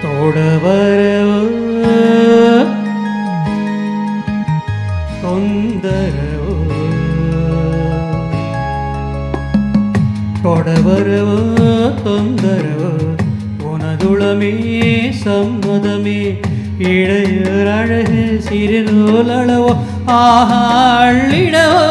தோடவரவோ தொந்தரவோ தொடவரவோ தொந்தரவோ உனதுளமே சம்மதமே இடையர் அழகு சிறுநூலளவோ ஆஹாளிடவோ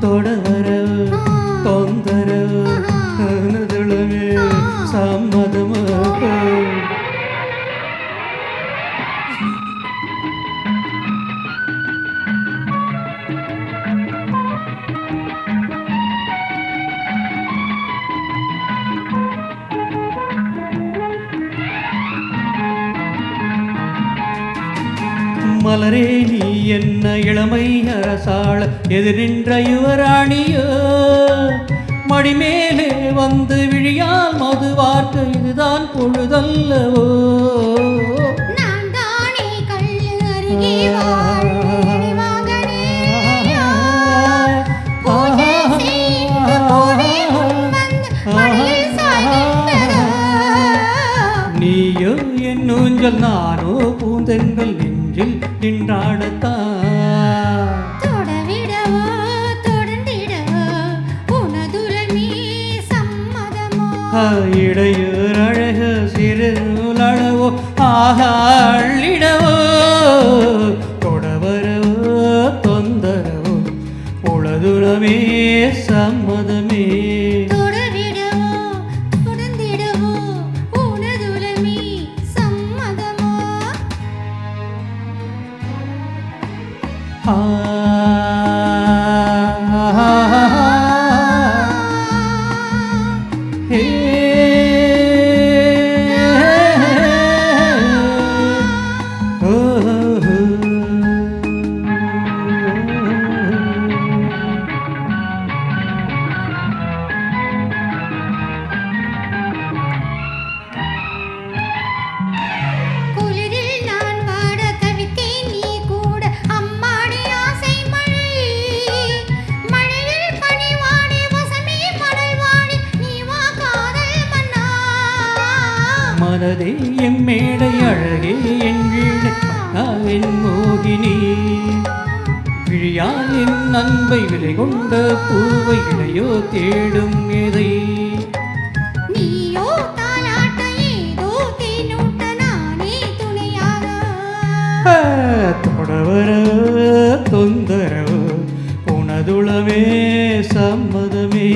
தொடவரவோ தொந்தரவோ உனதுளமே சம்மதமோ மலரே நீ என்ன இளமை அரசாள எதிரின்ற யுவராணியோ மடிமேலே வந்து விழியால் மது வார்த்தை இதுதான் பொழுதல்லவோ நீயோ என் ஊஞ்சல் நானோ பூந்தெங்கள் நெஞ்சில் நின்றாடத்தான் தொடவிடவோ தொடர்ந்திடவோ உனதுலமே சம்மதமோ இடையூர் அழகு சிறுநூலளவோ ஆஹாளிடவோ தொடவரவோ தொந்தரவோ உளதுலமே சம்மதமே மனதே எம் மேடை அழகே என் வீடு என் மோகினி விழியால் என் அன்பை விலை கொண்ட பூவை இடையோ தேடும் எதை நீயோ தாலாட்ட ஏதோ தேனூட்ட நானே துணையாக தொடவரவோ தொந்தரவோ உனதுளமே சம்மதமே